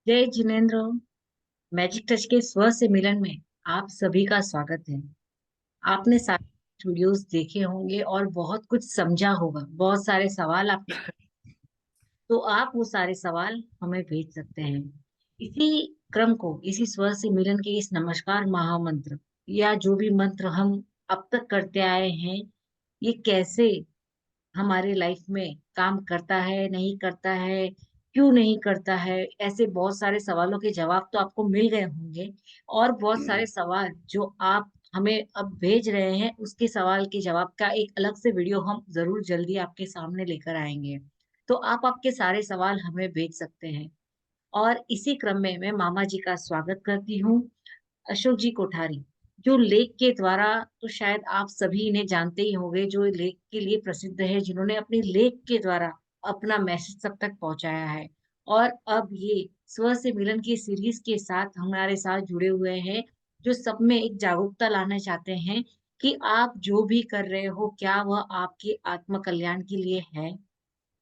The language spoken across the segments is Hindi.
जय जिनेन्द्र। मैजिक टच के स्वर से मिलन में आप सभी का स्वागत है। आपने सारे वीडियोस देखे होंगे और बहुत कुछ समझा होगा। बहुत सारे सवाल आपके तो आप वो सारे सवाल हमें भेज सकते हैं। इसी क्रम को, इसी स्वर से मिलन के इस नमस्कार महामंत्र या जो भी मंत्र हम अब तक करते आए हैं, ये कैसे हमारे लाइफ में काम करता है, नहीं करता है, क्यों नहीं करता है, ऐसे बहुत सारे सवालों के जवाब तो आपको मिल गए होंगे। और बहुत सारे सवाल जो आप हमें अब भेज रहे हैं, उसके सवाल के जवाब का एक अलग से वीडियो हम जरूर जल्दी आपके सामने लेकर आएंगे। तो आप आपके सारे सवाल हमें भेज सकते हैं। और इसी क्रम में मैं मामा जी का स्वागत करती हूँ, अशोक जी कोठारी, जो लेख के द्वारा, तो शायद आप सभी इन्हें जानते ही होंगे, जो लेख के लिए प्रसिद्ध है, जिन्होंने अपने लेख के द्वारा अपना मैसेज सब तक पहुंचाया है। और अब ये स्व से मिलन की सीरीज के साथ हमारे साथ जुड़े हुए हैं, जो सब में एक जागरूकता लाना चाहते हैं कि आप जो भी कर रहे हो, क्या वह आपके आत्म कल्याण के लिए है।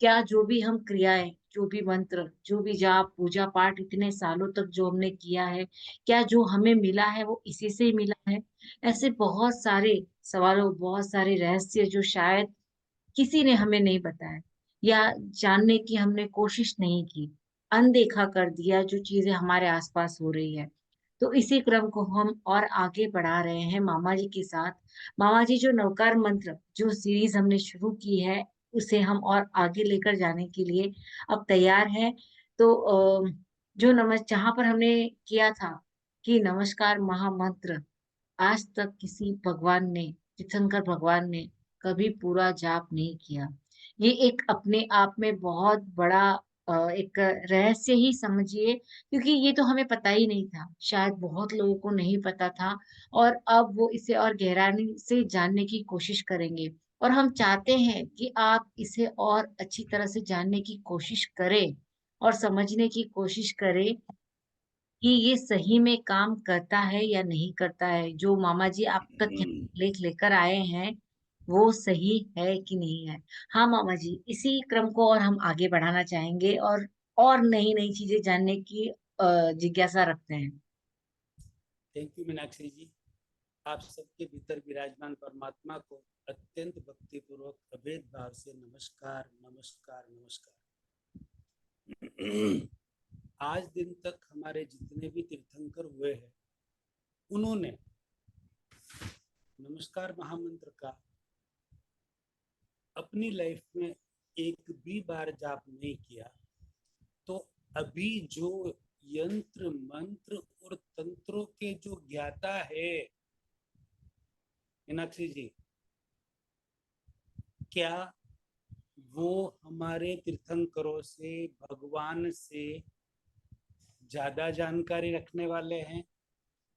क्या जो भी हम क्रियाएं, जो भी मंत्र, जो भी जाप पूजा पाठ इतने सालों तक जो हमने किया है, क्या जो हमें मिला है वो इसी से ही मिला है। ऐसे बहुत सारे सवालों, बहुत सारे रहस्य जो शायद किसी ने हमें नहीं बताया, या जानने की हमने कोशिश नहीं की, अनदेखा कर दिया जो चीजें हमारे आसपास हो रही है। तो इसी क्रम को हम और आगे बढ़ा रहे हैं मामा जी के साथ। मामा जी जो नवकार मंत्र जो सीरीज हमने शुरू की है, उसे हम और आगे लेकर जाने के लिए अब तैयार है। तो जो जहां पर हमने किया था कि नमस्कार महामंत्र आज तक किसी भगवान ने, तीर्थंकर भगवान ने कभी पूरा जाप नहीं किया। ये एक अपने आप में बहुत बड़ा एक रहस्य ही समझिए, क्योंकि ये तो हमें पता ही नहीं था, शायद बहुत लोगों को नहीं पता था। और अब वो इसे और गहराई से जानने की कोशिश करेंगे। और हम चाहते हैं कि आप इसे और अच्छी तरह से जानने की कोशिश करें और समझने की कोशिश करें कि ये सही में काम करता है या नहीं करता है। जो मामा जी आप तक यहाँ लेख लेकर आए हैं, वो सही है कि नहीं है। हाँ मामा जी, इसी क्रम को और हम आगे बढ़ाना चाहेंगे और नई नई चीजें जानने की जिज्ञासा रखते हैं। थैंक यू मीनाक्षी जी। आप सबके भीतर विराजमान परमात्मा को अत्यंत भक्तिपूर्वक अभेद भाव से नमस्कार नमस्कार नमस्कार। आज दिन तक हमारे जितने भी तीर्थंकर हुए हैं, उन्होंने नमस्कार महामंत्र का अपनी लाइफ में एक भी बार जाप नहीं किया। तो अभी जो यंत्र मंत्र और तंत्रों के जो ज्ञाता है मीनाक्षी जी, क्या वो हमारे तीर्थंकरों से, भगवान से ज्यादा जानकारी रखने वाले हैं,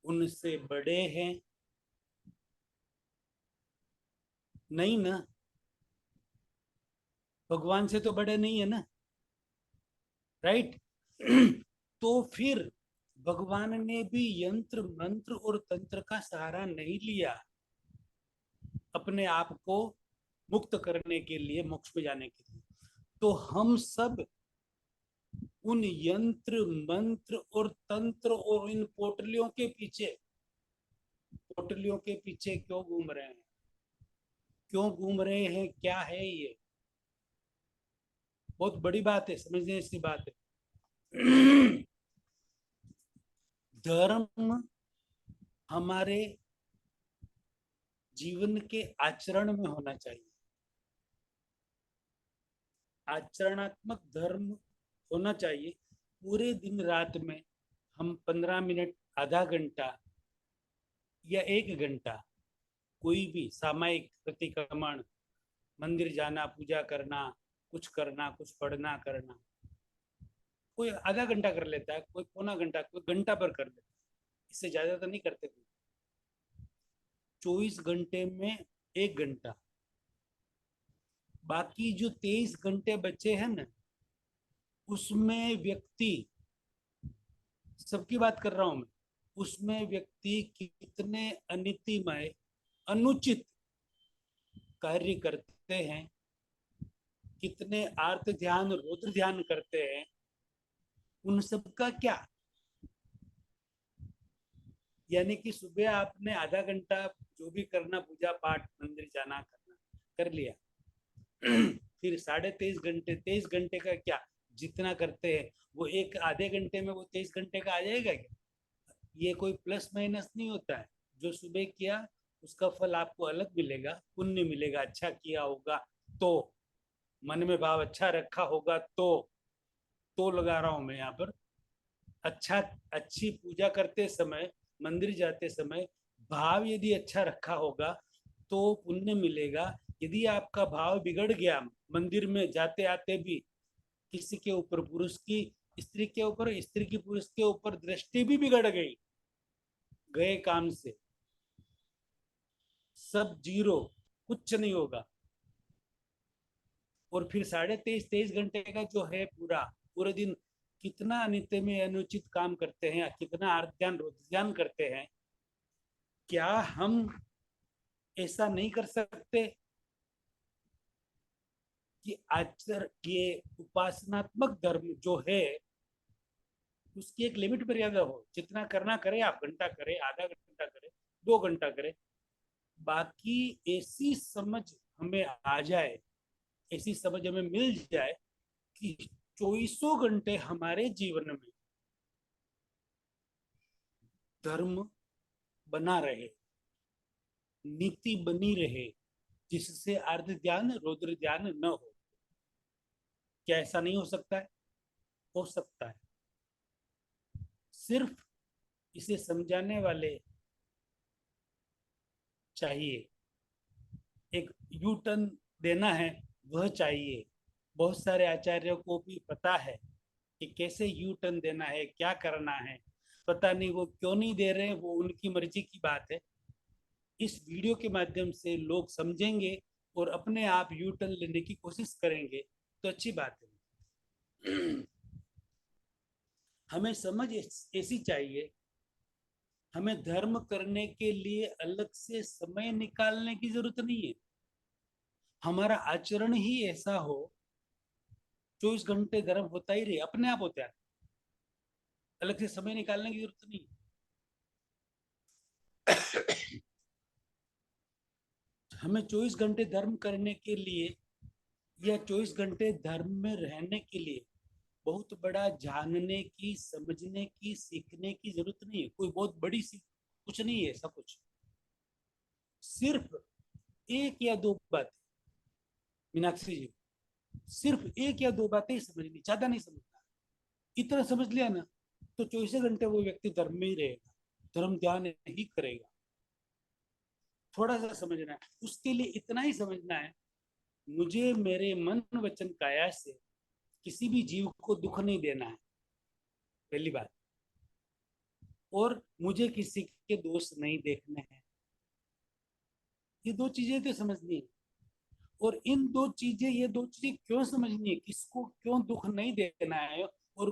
उनसे बड़े हैं? नहीं ना, भगवान से तो बड़े नहीं है ना, राइट? तो फिर भगवान ने भी यंत्र मंत्र और तंत्र का सहारा नहीं लिया अपने आप को मुक्त करने के लिए, मोक्ष में जाने के लिए। तो हम सब उन यंत्र मंत्र और तंत्र और इन पोटलियों के पीछे क्यों घूम रहे हैं? क्यों घूम रहे हैं? क्या है ये? बहुत बड़ी बात है, समझने की बात है। धर्म हमारे जीवन के आचरण में होना चाहिए। आचरणात्मक धर्म होना चाहिए। पूरे दिन रात में हम 15 मिनट, आधा घंटा या 1 घंटा कोई भी सामायिक प्रतिक्रमण, मंदिर जाना, पूजा करना, कुछ पढ़ना करना, कोई आधा घंटा कर लेता है, कोई पौना घंटा, कोई घंटा पर कर लेता है। इससे ज्यादा तो नहीं करते। 24 घंटे में 1 घंटा, बाकी जो 23 घंटे बचे हैं ना, उसमें व्यक्ति, सबकी बात कर रहा हूं मैं, उसमें व्यक्ति कितने अनितिमय, अनुचित कार्य करते हैं, कितने आर्त ध्यान, रुद्र ध्यान करते हैं, उन सब का क्या? यानी कि सुबह आपने आधा घंटा जो भी करना, पूजा पाठ, मंदिर जाना करना, कर लिया। फिर 23.5 घंटे, 23 घंटे का क्या? जितना करते हैं वो एक आधे घंटे में वो 23 घंटे का आ जाएगा क्या? ये कोई प्लस माइनस नहीं होता है। जो सुबह किया उसका फल आपको अलग मिलेगा, पुण्य मिलेगा, अच्छा किया होगा तो, मन में भाव अच्छा रखा होगा तो लगा रहा हूं मैं यहाँ पर। अच्छा, अच्छी पूजा करते समय, मंदिर जाते समय भाव यदि अच्छा रखा होगा तो पुण्य मिलेगा। यदि आपका भाव बिगड़ गया, मंदिर में जाते आते भी किसी के ऊपर, पुरुष की स्त्री के ऊपर, स्त्री की पुरुष के ऊपर दृष्टि भी बिगड़ गई, गए काम से, सब जीरो, कुछ नहीं होगा। और फिर 23.5 घंटे का जो है पूरा, पूरे दिन कितना अनित्य में अनुचित काम करते हैं, कितना आर्थ ध्यान रोध ध्यान करते हैं। क्या हम ऐसा नहीं कर सकते कि आचर ये उपासनात्मक धर्म जो है उसकी एक लिमिट मर्यादा हो? जितना करना करे, आप घंटा करे, आधा घंटा करे, 2 घंटा करे, बाकी ऐसी समझ हमें आ जाए, ऐसी समझ हमें मिल जाए कि चौबीसों घंटे हमारे जीवन में धर्म बना रहे, नीति बनी रहे, जिससे अर्ध ध्यान रौद्र ध्यान न हो। क्या ऐसा नहीं हो सकता है? हो सकता है। सिर्फ इसे समझाने वाले चाहिए, एक यू टर्न देना है वह चाहिए। बहुत सारे आचार्यों को भी पता है कि कैसे यू टर्न देना है, क्या करना है। पता नहीं वो क्यों नहीं दे रहे हैं, वो उनकी मर्जी की बात है। इस वीडियो के माध्यम से लोग समझेंगे और अपने आप यू टर्न लेने की कोशिश करेंगे तो अच्छी बात है। हमें समझ ऐसी चाहिए, हमें धर्म करने के लिए अलग से समय निकालने की जरूरत नहीं है। हमारा आचरण ही ऐसा हो, 24 घंटे धर्म होता ही रहे, अपने आप होता है, अलग से समय निकालने की जरूरत नहीं। हमें 24 घंटे धर्म करने के लिए या 24 घंटे धर्म में रहने के लिए बहुत बड़ा जानने की, समझने की, सीखने की जरूरत नहीं है। कोई बहुत बड़ी सी कुछ नहीं है ऐसा कुछ। सिर्फ एक या दो बातें, मीनाक्षी जी, सिर्फ एक या दो बातें ही समझनी, ज्यादा नहीं समझना। इतना समझ लिया ना तो 24 घंटे वो व्यक्ति धर्म में ही रहेगा, धर्म ध्यान ही करेगा। थोड़ा सा समझना है, उसके लिए इतना ही समझना है, मुझे मेरे मन वचन काया से किसी भी जीव को दुख नहीं देना है, पहली बात। और मुझे किसी के दोष नहीं देखने हैं। ये दो चीजें तो समझनी है। और इन दो चीजें, ये दो चीजें क्यों समझनी है, किसको क्यों दुख नहीं देना है और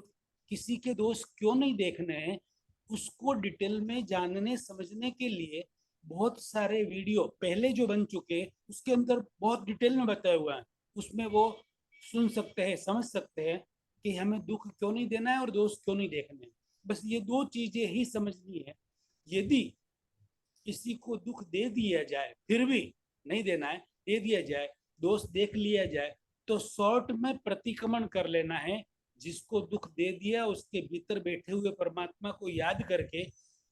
किसी के दोष क्यों नहीं देखने हैं, उसको डिटेल में जानने समझने के लिए बहुत सारे वीडियो पहले जो बन चुके, उसके अंदर बहुत डिटेल में बताया हुआ है। उसमें वो सुन सकते हैं, समझ सकते हैं कि हमें दुख क्यों नहीं देना है और दोष क्यों नहीं देखने हैं। बस ये दो चीजें ही समझनी है। यदि किसी को दुख दे दिया जाए, फिर भी नहीं देना है, दे दिया जाए, दोष देख लिया जाए, तो शॉर्ट में प्रतिक्रमण कर लेना है। जिसको दुख दे दिया उसके भीतर बैठे हुए परमात्मा को याद करके,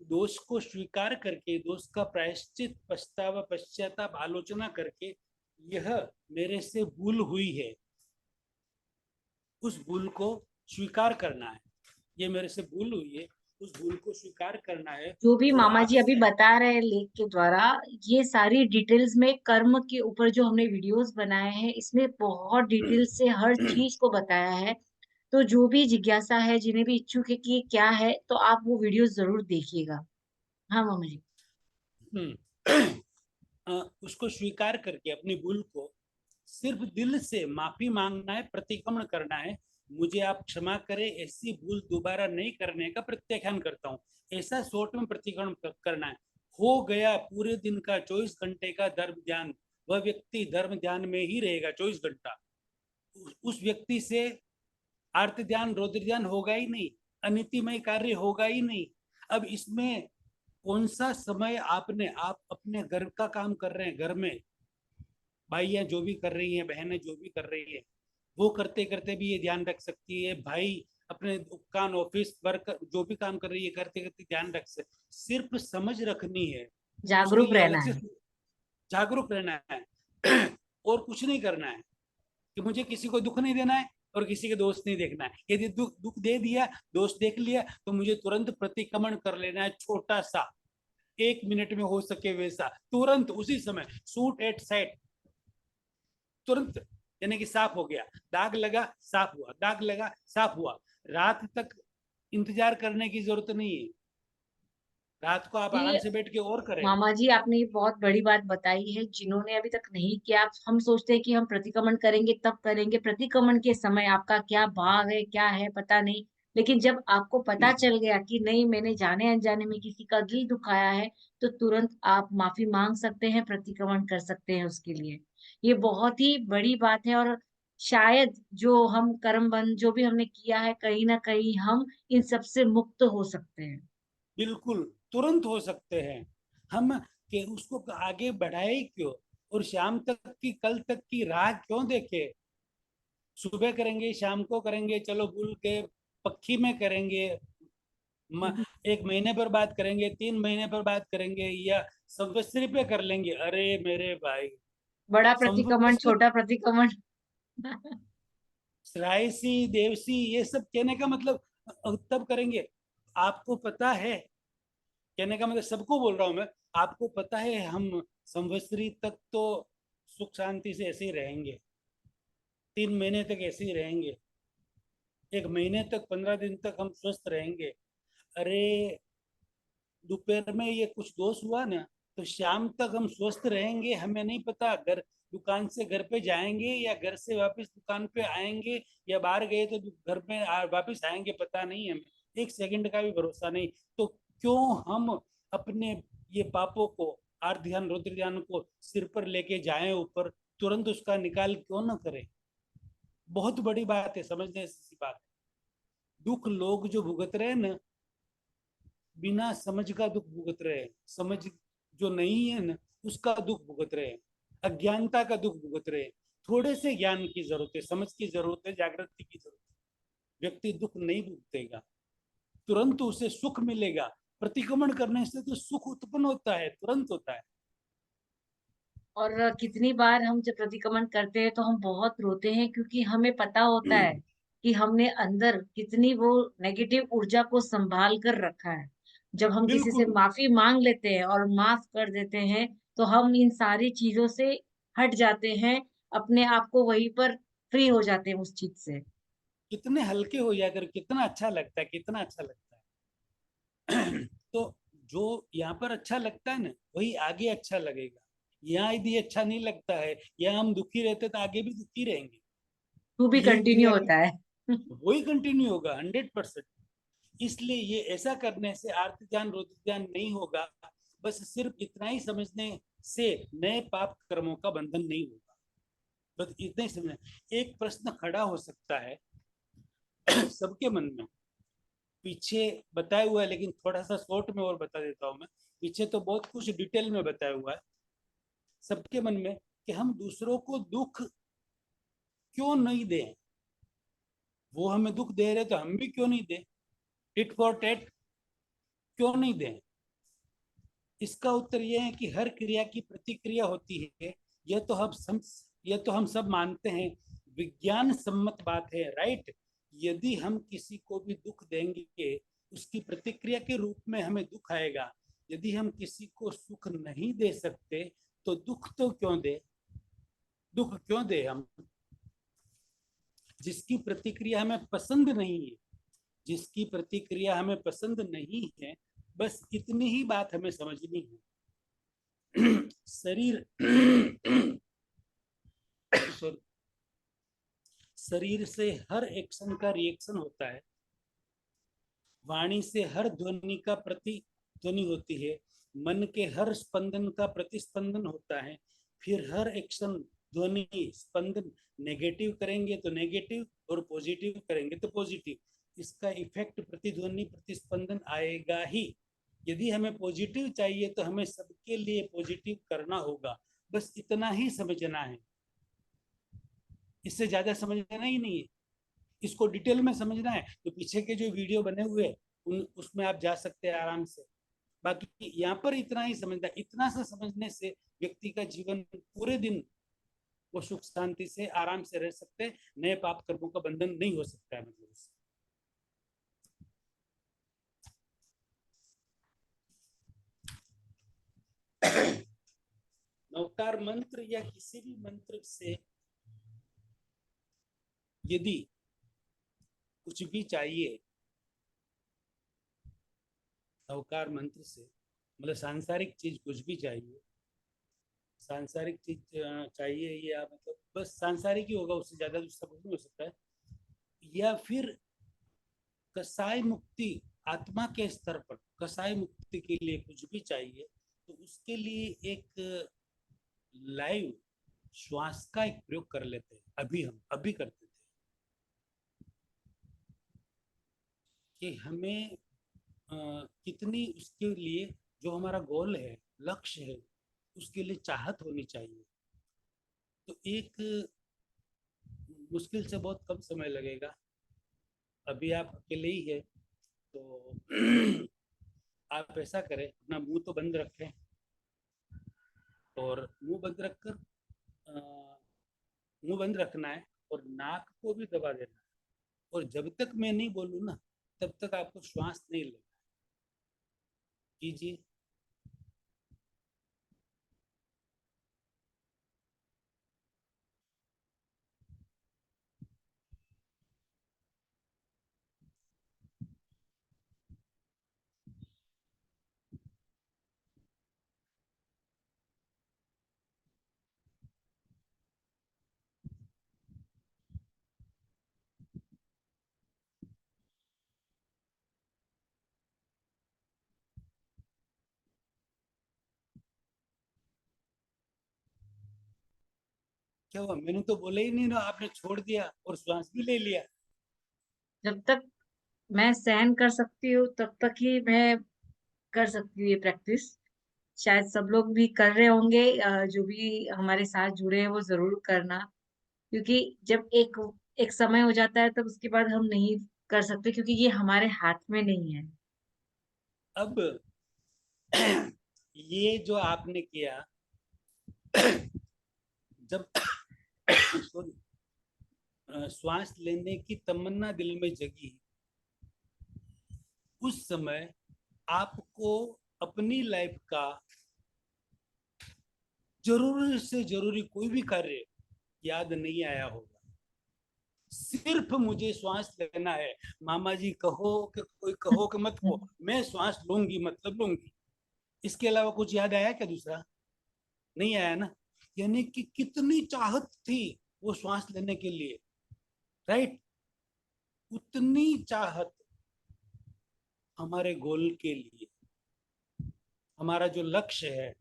दोष को स्वीकार करके, दोष का प्रायश्चित, पछतावा, पश्चाताप, आलोचना करके, यह मेरे से भूल हुई है, उस भूल को स्वीकार करना है। ये मेरे से भूल हुई है, उस भूल को स्वीकार करना है। जो भी और मामा जी अभी आपसे बता रहे हैं लेख के द्वारा, ये सारी डिटेल्स में कर्म के ऊपर जो हमने वीडियोस बनाए हैं, इसमें बहुत डिटेल से हर चीज को बताया है। तो जो भी जिज्ञासा है, जिन्हें भी इच्छुक है कि ये क्या है, तो आप वो वीडियोस जरूर देखिएगा। हाँ मामा जी। उसको स्वीकार करके अपनी भूल को सिर्फ दिल से माफी मांगना है, प्रतिक्रमण करना है। मुझे आप क्षमा करें, ऐसी भूल दोबारा नहीं करने का प्रत्याख्यान करता हूँ, ऐसा शॉर्ट में प्रतिक्रमण करना है। हो गया पूरे दिन का 24 घंटे का धर्म ध्यान, वह व्यक्ति धर्म ध्यान में ही रहेगा 24 घंटा। उस व्यक्ति से आर्त ध्यान रौद्र ध्यान होगा ही नहीं, अनितिमय कार्य होगा ही नहीं। अब इसमें कौन सा समय आपने, आप अपने घर का काम कर रहे हैं, घर में भाइयां जो भी कर रही हैं, बहनें जो भी कर रही है, वो करते करते भी ये ध्यान रख सकती है। भाई अपने दुकान ऑफिस वर्क जो भी काम कर रही है, करते करते ध्यान रख सकते। सिर्फ समझ रखनी है, उसके जागरूक लिए रहना अलग से है। जागरूक रहना है। और कुछ नहीं करना है कि मुझे किसी को दुख नहीं देना है और किसी के दोस्त नहीं देखना है। यदि दुख दुख दे दिया, दोस्त देख लिया, तो मुझे तुरंत प्रतिक्रमण कर लेना है, छोटा सा, 1 मिनट में हो सके वैसा, तुरंत उसी समय, शूट एट साइट, तुरंत। यानी कि साफ हो गया, दाग लगा साफ हुआ, दाग लगा साफ हुआ। रात तक इंतजार करने की जरूरत नहीं है, रात को आप आराम ये से बैठ के और करें। मामा जी, आपने ये बहुत बड़ी बात बताई है, जिन्होंने अभी तक नहीं किया। हम सोचते हैं कि हम प्रतिक्रमण करेंगे तब करेंगे, प्रतिक्रमण के समय आपका क्या भाव है, क्या है, पता नहीं। लेकिन जब आपको पता चल गया कि नहीं, मैंने जाने अनजाने में किसी का दिल दुखाया है, तो तुरंत आप माफी मांग सकते हैं, प्रतिक्रमण कर सकते हैं उसके लिए। ये बहुत ही बड़ी बात है। और शायद जो हम कर्म बंध जो भी हमने किया है, कहीं ना कहीं हम इन सब से मुक्त हो सकते हैं। बिल्कुल तुरंत हो सकते हैं हम, कि उसको आगे बढ़ाए क्यों, और शाम तक की, कल तक की राह क्यों देखे। सुबह करेंगे, शाम को करेंगे, चलो भूल के पक्की में करेंगे, एक महीने पर बात करेंगे, 3 महीने पर बात करेंगे, या संवत्सरी पे कर लेंगे। अरे मेरे भाई, बड़ा प्रतिक्रमण, संवत्सर, छोटा प्रतिक्रमण। श्रायसी देवसी, ये सब कहने का मतलब तब करेंगे। आपको पता है, कहने का मतलब सबको बोल रहा हूं मैं, आपको पता है हम संवत्सरी तक तो सुख शांति से ऐसे ही रहेंगे, 3 महीने तक ऐसे ही रहेंगे, 1 महीने तक, 15 दिन तक हम स्वस्थ रहेंगे। अरे दोपहर में ये कुछ दोष हुआ ना, तो शाम तक हम स्वस्थ रहेंगे, हमें नहीं पता। घर, दुकान से घर पे जाएंगे या घर से वापस दुकान पे आएंगे, या बाहर गए तो घर पे वापस आएंगे, पता नहीं हमें, 1 सेकंड का भी भरोसा नहीं। तो क्यों हम अपने ये पापों को, आर्त ध्यान रौद्र ध्यान को सिर पर लेके जाएं ऊपर, तुरंत उसका निकाल क्यों न करें। बहुत बड़ी बात है, समझने सी बात है। दुख लोग जो भुगत रहे हैं ना, बिना समझ का दुख भुगत रहे हैं। समझ जो नहीं है ना, उसका दुख भुगत रहे हैं, अज्ञानता का दुख भुगत रहे हैं। थोड़े से ज्ञान की जरूरत है, समझ की जरूरत है, जागृति की जरूरत है। व्यक्ति दुख नहीं भुगतेगा, तुरंत उसे सुख मिलेगा। प्रतिक्रमण करने से तो सुख उत्पन्न होता है, तुरंत होता है। और कितनी बार हम जब प्रतिक्रमण करते हैं तो हम बहुत रोते हैं, क्योंकि हमें पता होता है कि हमने अंदर कितनी वो नेगेटिव ऊर्जा को संभाल कर रखा है। जब हम किसी से बिल्कुल, माफी मांग लेते हैं और माफ कर देते हैं, तो हम इन सारी चीजों से हट जाते हैं, अपने आप को वहीं पर फ्री हो जाते हैं उस चीज से। कितने हल्के हो जाकर, कितना अच्छा लगता है, कितना अच्छा लगता है। तो जो यहाँ पर अच्छा लगता है ना, वही आगे अच्छा लगेगा। यहाँ यदि अच्छा नहीं लगता है, या हम दुखी रहते, तो आगे भी दुखी रहेंगे। तू भी ये कंटिन्यू क्रिया की होता है। वही कंटिन्यू होगा, 100%। इसलिए ये ऐसा करने से आर्त ज्ञान रौद्र ज्ञान नहीं होगा। बस सिर्फ इतना ही समझने से नए पाप कर्मों का बंधन नहीं होगा। बस इतना ही समझना। एक प्रश्न खड़ा हो सकता है सबके मन में, पीछे बताया हुआ है, लेकिन थोड़ा सा शॉर्ट में और बता देता हूँ मैं। पीछे तो बहुत कुछ डिटेल में बताया हुआ है सबके मन में, कि हम दूसरों को दुख क्यों नहीं दें। वो हमें दुख दे रहे तो हम भी क्यों नहीं दें, टिट फॉर टेट क्यों नहीं दें। इसका उत्तर यह है कि हर क्रिया की प्रतिक्रिया होती है। यह तो हम सब यह तो हम सब मानते हैं, विज्ञान सम्मत बात है, राइट। यदि हम किसी को भी दुख देंगे, उसकी प्रतिक्रिया के रूप में हमें दुख आएगा। यदि हम किसी को सुख नहीं दे सकते, तो दुख तो क्यों दे, दुख क्यों दे हम। जिसकी प्रतिक्रिया हमें पसंद नहीं है, जिसकी प्रतिक्रिया हमें पसंद नहीं है, बस इतनी ही बात हमें समझनी है। शरीर शरीर से हर एक्शन का रिएक्शन होता है, वाणी से हर ध्वनि का प्रतिध्वनि होती है, मन के हर स्पंदन का प्रतिस्पंदन होता है, फिर हर एक्शन ध्वनि स्पंदन नेगेटिव करेंगे तो नेगेटिव और पॉजिटिव करेंगे तो पॉजिटिव, इसका इफेक्ट प्रतिध्वनि प्रतिस्पंदन आएगा ही। यदि हमें पॉजिटिव चाहिए तो हमें सबके लिए पॉजिटिव करना होगा, बस इतना ही समझना है, इससे ज्यादा समझना ही नहीं है। इसको डिटेल में समझना है तो पीछे के जो वीडियो बने हुए हैं उसमें आप जा सकते हैं आराम से। बाकी यहाँ पर इतना ही समझना, इतना सा समझने से व्यक्ति का जीवन पूरे दिन वो सुख शांति से आराम से रह सकते हैं, नए पाप कर्मों का बंधन नहीं हो सकता है मतलब उससे। नवकार मंत्र या किसी भी मंत्र से यदि कुछ भी चाहिए, नवकार मंत्र से मतलब सांसारिक चीज कुछ भी चाहिए, सांसारिक चीज चाहिए या मतलब बस सांसारिक ही होगा, उससे ज्यादा दूसरा कुछ नहीं हो सकता है, या फिर कसाय मुक्ति आत्मा के स्तर पर कसाय मुक्ति के लिए कुछ भी चाहिए, तो उसके लिए एक लाइव श्वास का एक प्रयोग कर लेते हैं। अभी हम अभी करते थे कि हमें कितनी उसके लिए जो हमारा गोल है, लक्ष्य है, उसके लिए चाहत होनी चाहिए। तो एक मुश्किल से बहुत कम समय लगेगा, अभी आप अकेले ही है तो आप ऐसा करें, अपना मुंह तो बंद रखें और मुंह बंद रखकर मुंह बंद रखना है और नाक को भी दबा देना है, और जब तक मैं नहीं बोलूँ ना तब तक आपको श्वास नहीं लेना। कीजिए। क्या हुआ, मैंने तो बोला ही नहीं ना, आपने छोड़ दिया और श्वास भी ले लिया। जब तक मैं सहन कर सकती हूँ तब तक ही मैं कर सकती हूँ ये प्रैक्टिस। शायद सब लोग भी कर रहे होंगे, जो भी हमारे साथ जुड़े हैं वो जरूर करना। क्योंकि जब एक एक समय हो जाता है तब उसके बाद हम नहीं कर सकते, क्योंकि ये हमारे हाथ में नहीं है। अब ये जो आपने किया, जब सॉरी श्वास लेने की तमन्ना दिल में जगी, उस समय आपको अपनी लाइफ का जरूरी से जरूरी कोई भी कार्य याद नहीं आया होगा। सिर्फ मुझे श्वास लेना है, मामा जी कहो कि कोई कहो कि मत कहो, मैं श्वास लूंगी मतलब लूंगी। इसके अलावा कुछ याद आया क्या दूसरा? नहीं आया ना। यानी कि कितनी चाहत थी वो श्वास लेने के लिए, राइट? उतनी चाहत हमारे गोल के लिए, हमारा जो लक्ष्य है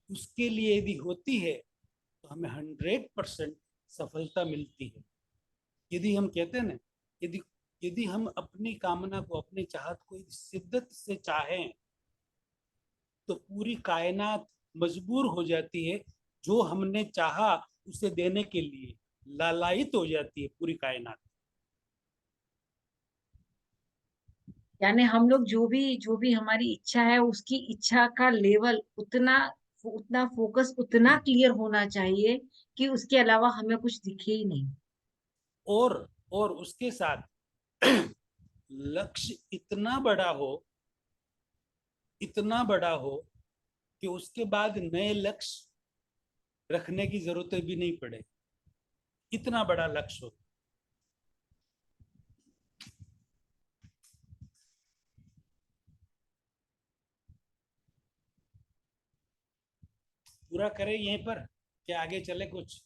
उसके लिए यदि होती है तो हमें 100% सफलता मिलती है। यदि हम कहते हैं ना, यदि यदि हम अपनी कामना को अपनी चाहत को शिद्दत से चाहें तो पूरी कायनात मजबूर हो जाती है, जो हमने चाहा उसे देने के लिए लालायित हो जाती है पूरी कायनात। यानी हम लोग जो भी हमारी इच्छा है, उसकी इच्छा का लेवल उतना उतना फोकस उतना क्लियर होना चाहिए कि उसके अलावा हमें कुछ दिखे ही नहीं। और उसके साथ लक्ष्य इतना बड़ा हो कि उसके बाद नए लक्ष्य रखने की जरूरत भी नहीं पड़े, इतना बड़ा लक्ष्य हो। पूरा करें यहीं पर, क्या आगे चले कुछ?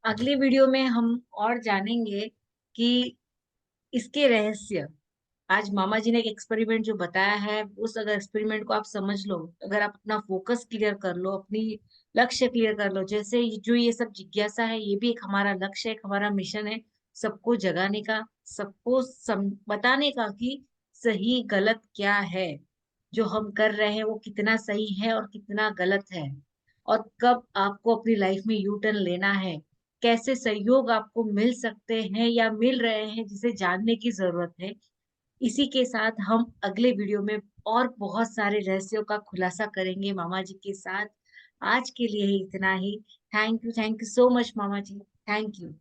अगली वीडियो में हम और जानेंगे कि इसके रहस्य आज मामा जी ने एक एक्सपेरिमेंट जो बताया है, उस अगर एक्सपेरिमेंट को आप समझ लो, अगर आप अपना फोकस क्लियर कर लो, अपनी लक्ष्य क्लियर कर लो, जैसे जो ये सब जिज्ञासा है, ये भी एक हमारा लक्ष्य है, एक हमारा मिशन है, सबको जगाने का, सबको बताने का कि सही गलत क्या है, जो हम कर रहे हैं वो कितना सही है और कितना गलत है, और कब आपको अपनी लाइफ में यू टर्न लेना है, कैसे सहयोग आपको मिल सकते हैं या मिल रहे हैं जिसे जानने की जरूरत है। इसी के साथ हम अगले वीडियो में और बहुत सारे रहस्यों का खुलासा करेंगे मामा जी के साथ। आज के लिए ही इतना ही। थैंक यू सो मच मामा जी। Thank you.